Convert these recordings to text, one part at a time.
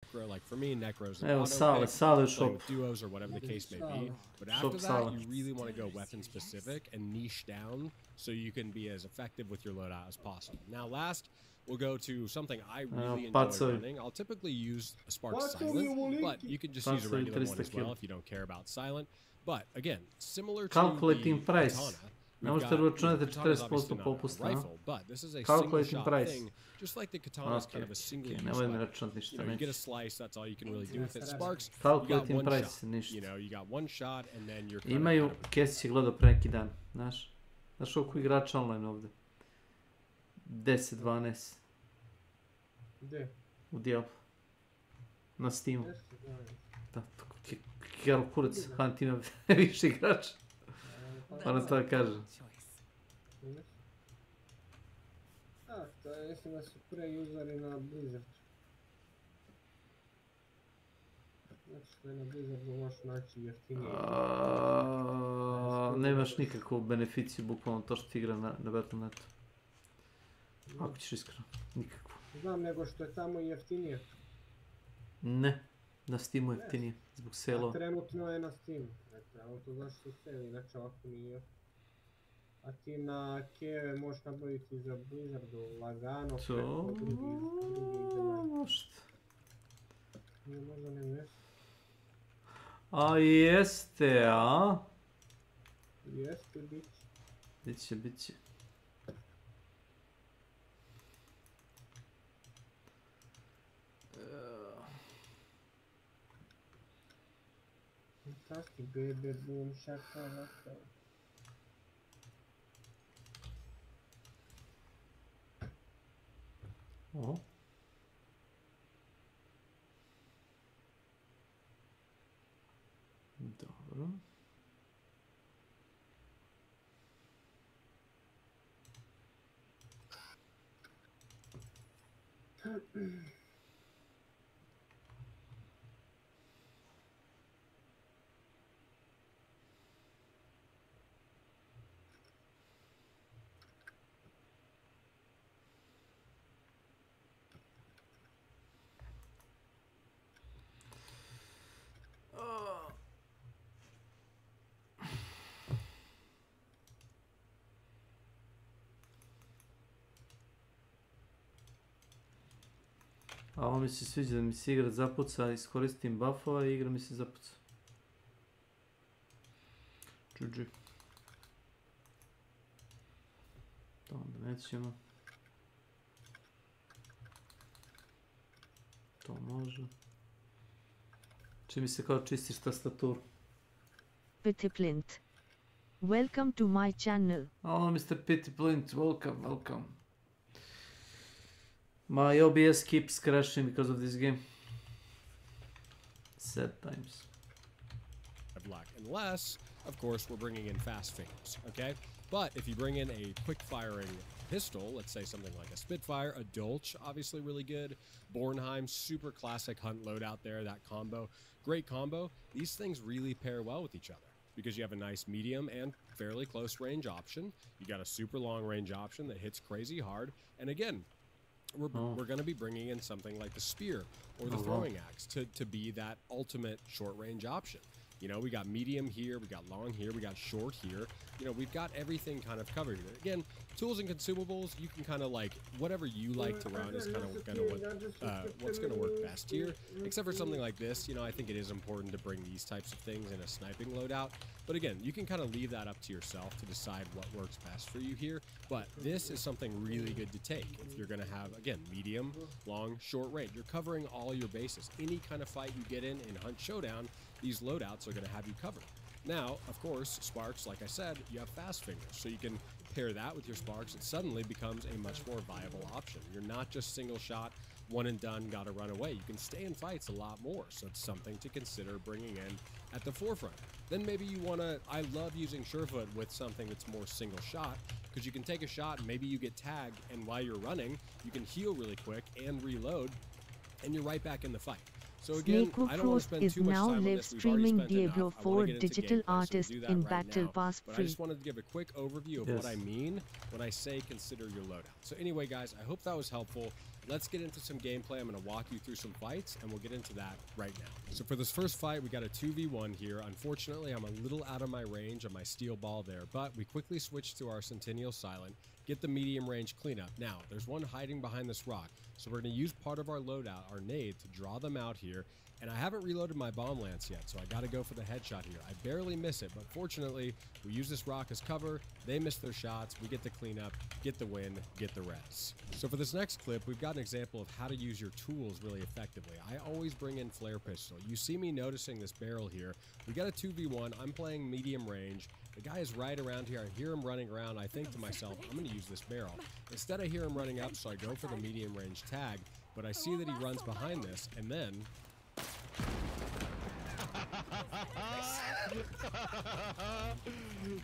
necro, like for me, necro's an Evo, auto Sale pick, shop. playing with duos or whatever the case may be. But after that, you really want to go weapon specific and niche down so you can be as effective with your loadout as possible. Now, last, we'll go to something I really enjoy running. I'll typically use a Spark Silent, but you can just use a regular one as well if you don't care about Silent. But again, similar to Calculating price. Katana, Ne možete računati 40% popusta. but this is a Calculating single shot price. thing, just like the katana is kind of a single use Nemoj mi weapon. računati ništa, You know, you get a neću. slice, that's all you can really do with it. Sparks, you got Calculating one price, shot. ništa. You know, you got one shot and then you're kind Imaju, of out of it. Kesić je gledao pre neki dan, znaš? Znaš koliko igrača online ovdje? 10-12. Gdje? U Diablo. Na Steamu. Da, Kjero kurac, Hunt ima više igrača. Pa na to da kažem. A, to je, mislim da su pre-useri na Blizzard. Znači da na Blizzardu možeš naći jeftinije. Nemaš nikakvu beneficiju, bukvalno to što ti igra na Battle.netu. Ako ćeš iskreno, nikakvu. Znam, nego što je tamo jeftinije. Ne, na Steamu je jeftinije, zbog selo. A trenutno je na Steamu. Dakle, ali to znaš što seli, inače ovako nije. A ti na Keve možeš nabaviti za Blizzardu lagano preko drugih zemalja. Možda. Nije možda ne mjesto. A jeste, a? Jeste, bit će. Biće, biće. Fantastic, baby, boom, shaka, laka. O. Dobro. A ovo mi se sviđa da mi se igra zapuca, iskoristim buffova i igra mi se zapuca. GG. To onda nećemo. To može. Čini mi se kao čistiš tastaturu. Pittiplint. Welcome to my channel. Oh, Mr. Pittiplint, welcome, welcome. My OBS keeps crashing because of this game. Sad times. Black, unless, of course, we're bringing in fast fingers, okay? But if you bring in a quick-firing pistol, let's say something like a Spitfire, a Dolch, obviously really good, Bornheim, super classic hunt loadout there, that combo, great combo. These things really pair well with each other because you have a nice medium and fairly close range option. You got a super long range option that hits crazy hard, and again, we're going to be bringing in something like the spear or the throwing axe to be that ultimate short range option. You know, we got medium here, we got long here, we got short here. You know, we've got everything kind of covered here. Again, tools and consumables, you can kind of like, whatever you like to run is kind of going to what's going to work best here. Except for something like this, you know, I think it is important to bring these types of things in a sniping loadout. But again, you can kind of leave that up to yourself to decide what works best for you here. But this is something really good to take if you're going to have, again, medium, long, short range. You're covering all your bases. Any kind of fight you get in Hunt Showdown, these loadouts are going to have you covered. Now, of course, Sparks, like I said, you have fast fingers, so you can pair that with your Sparks. It suddenly becomes a much more viable option. You're not just single shot, one and done, gotta run away. You can stay in fights a lot more, so it's something to consider bringing in at the forefront. Then maybe you want to, I love using Surefoot with something that's more single shot, because you can take a shot and maybe you get tagged, and while you're running, you can heal really quick and reload, and you're right back in the fight. So again, I don't want to spend too much time on this. We've already spent enough. I want to get into digital gameplay, so we'll artist do that in right Battle now. Pass But I free. just wanted to give a quick overview of what I mean when I say consider your loadout. So anyway, guys, I hope that was helpful. let's get into some gameplay. I'm going to walk you through some fights, and we'll get into that right now. So for this first fight, we got a 2v1 here. Unfortunately, I'm a little out of my range of my steel ball there, but we quickly switch to our Centennial Silent, get the medium range cleanup. Now, there's one hiding behind this rock, so we're going to use part of our loadout, our nade, to draw them out here. And I haven't reloaded my bomb lance yet, so I got to go for the headshot here. I barely miss it, but fortunately, we use this rock as cover. They miss their shots. We get the cleanup, get the win, get the res. So for this next clip, we've got an example of how to use your tools really effectively. I always bring in flare pistol. You see me noticing this barrel here. We got a 2v1. I'm playing medium range. The guy is right around here. I hear him running around. I think to myself, I'm going to use this barrel. Instead, I hear him running up, so I go for the medium range tag, but I see that he runs behind this, and then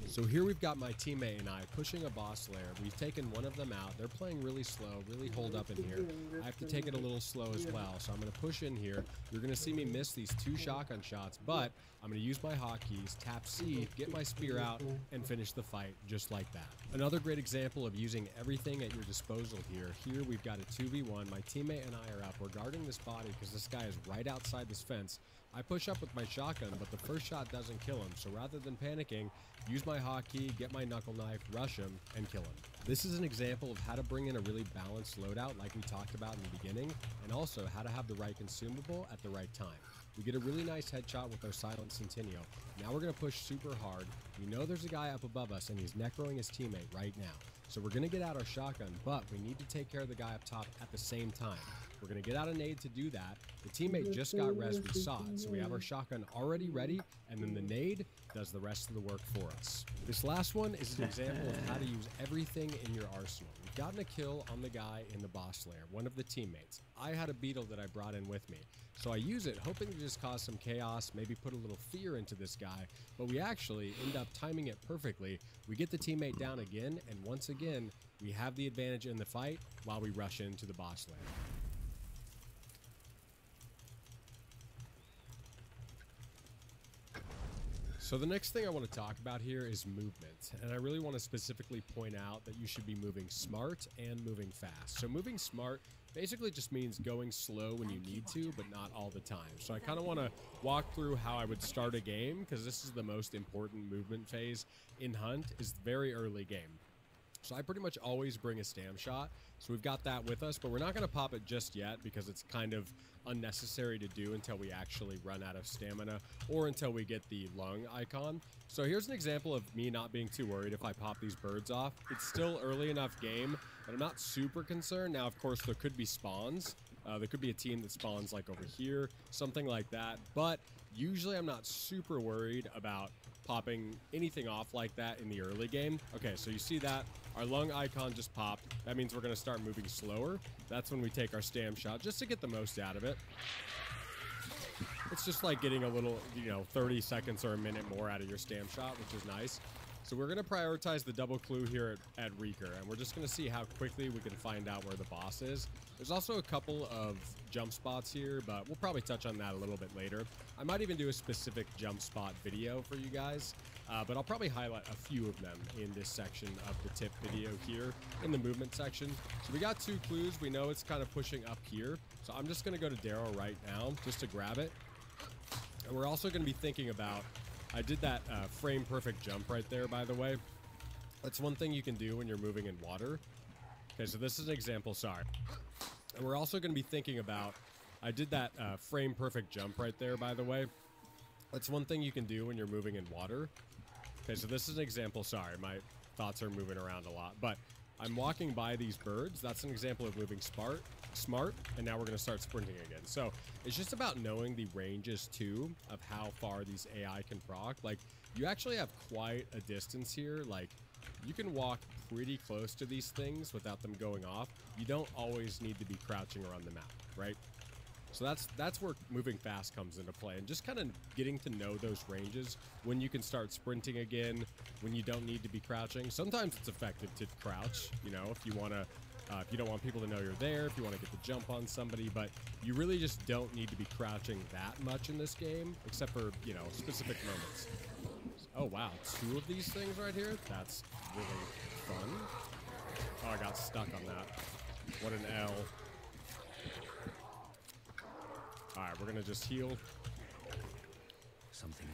so here we've got my teammate and I pushing a boss lair. We've taken one of them out. They're playing really slow, really hold up in here. I have to take it a little slow as well, so I'm going to push in here. You're going to see me miss these 2 shotgun shots, but I'm going to use my hotkeys, tap C, get my spear out, and finish the fight just like that. Another great example of using everything at your disposal here. Here we've got a 2v1. My teammate and I are up. We're guarding this body because this guy is right outside this fence. I push up with my shotgun, but the first shot doesn't kill him, so rather than panicking, use my hotkey, get my knuckle knife, rush him, and kill him. This is an example of how to bring in a really balanced loadout like we talked about in the beginning, and also how to have the right consumable at the right time. We get a really nice headshot with our Silent Centennial. Now we're going to push super hard. We know there's a guy up above us, and he's necroing his teammate right now. So we're going to get out our shotgun, but we need to take care of the guy up top at the same time. We're going to get out a nade to do that. The teammate just got res, we saw it, so we have our shotgun already ready, and then the nade does the rest of the work for us. This last one is an example of how to use everything in your arsenal. We've gotten a kill on the guy in the boss lair, one of the teammates. I had a beetle that I brought in with me, so I use it hoping to just cause some chaos, maybe put a little fear into this guy, but we actually end up timing it perfectly. We get the teammate down again, and once again, we have the advantage in the fight while we rush into the boss lair. So the next thing I want to talk about here is movement, and I really want to specifically point out that you should be moving smart and moving fast. So moving smart basically just means going slow when you need to, but not all the time. So I kind of want to walk through how I would start a game, because this is the most important movement phase in Hunt, is very early game. So I pretty much always bring a stam shot. So we've got that with us, but we're not going to pop it just yet because it's kind of unnecessary to do until we actually run out of stamina or until we get the lung icon. So here's an example of me not being too worried if I pop these birds off. It's still early enough game, but I'm not super concerned. Now, of course, there could be spawns. There could be a team that spawns like over here, something like that. But usually I'm not super worried about popping anything off like that in the early game. Okay, so you see that our lung icon just popped. That means we're going to start moving slower. That's when we take our stam shot just to get the most out of it. It's just like getting a little, 30 seconds or a minute more out of your stam shot, which is nice. So we're going to prioritize the double clue here at Reeker, and we're just going to see how quickly we can find out where the boss is. There's also a couple of jump spots here, but we'll probably touch on that a little bit later. I might even do a specific jump spot video for you guys, but I'll probably highlight a few of them in this section of the tip video here in the movement section. So we got 2 clues. We know it's kind of pushing up here, so I'm just going to go to Darrow right now just to grab it. And we're also going to be thinking about, I did that frame perfect jump right there, by the way. That's one thing you can do when you're moving in water. Okay, so this is an example, sorry. And we're also going to be thinking about, I did that frame perfect jump right there, by the way. That's one thing you can do when you're moving in water. Okay, so this is an example, sorry, my thoughts are moving around a lot. But I'm walking by these birds. That's an example of moving smart, and now we're going to start sprinting again. So it's just about knowing the ranges too of how far these AI can proc. Like, you actually have quite a distance here. Like, you can walk pretty close to these things without them going off. You don't always need to be crouching around the map, right? So that's where moving fast comes into play, and just kind of getting to know those ranges, when you can start sprinting again, when you don't need to be crouching. Sometimes it's effective to crouch, if you want to, if you don't want people to know you're there, if you want to get the jump on somebody, but you really just don't need to be crouching that much in this game, except for, specific moments. Oh, wow. 2 of these things right here? That's really fun. Oh, I got stuck on that. What an L. All right, we're gonna just heal.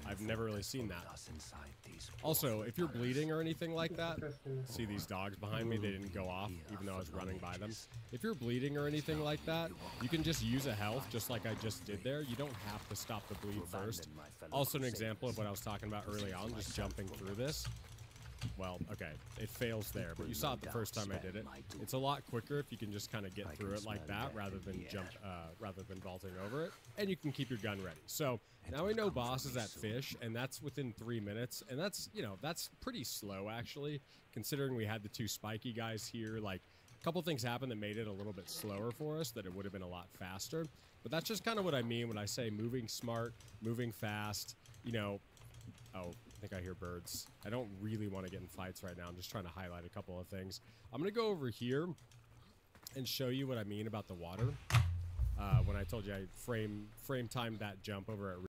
I've never really seen that. Also, if you're bleeding or anything like that, see these dogs behind me? They didn't go off, even though I was running by them. If you're bleeding or anything like that, you can just use a health, just like I just did there. You don't have to stop the bleed first. Also, an example of what I was talking about early on, just jumping through this. Well, okay, it fails there, but you saw it the first time I did it. It's a lot quicker if you can just kind of get through it like that, rather than rather than vaulting over it, and you can keep your gun ready. So now we know boss is at fish, and that's within 3 minutes, and that's, you know, that's pretty slow actually, considering we had the 2 spiky guys here. Like, a couple things happened that made it a little bit slower for us, that it would have been a lot faster. But that's just kind of what I mean when I say moving smart, moving fast, you know. Oh, I think I hear birds. I don't really want to get in fights right now. I'm just trying to highlight a couple of things. I'm going to go over here and show you what I mean about the water. When I told you I frame timed that jump over at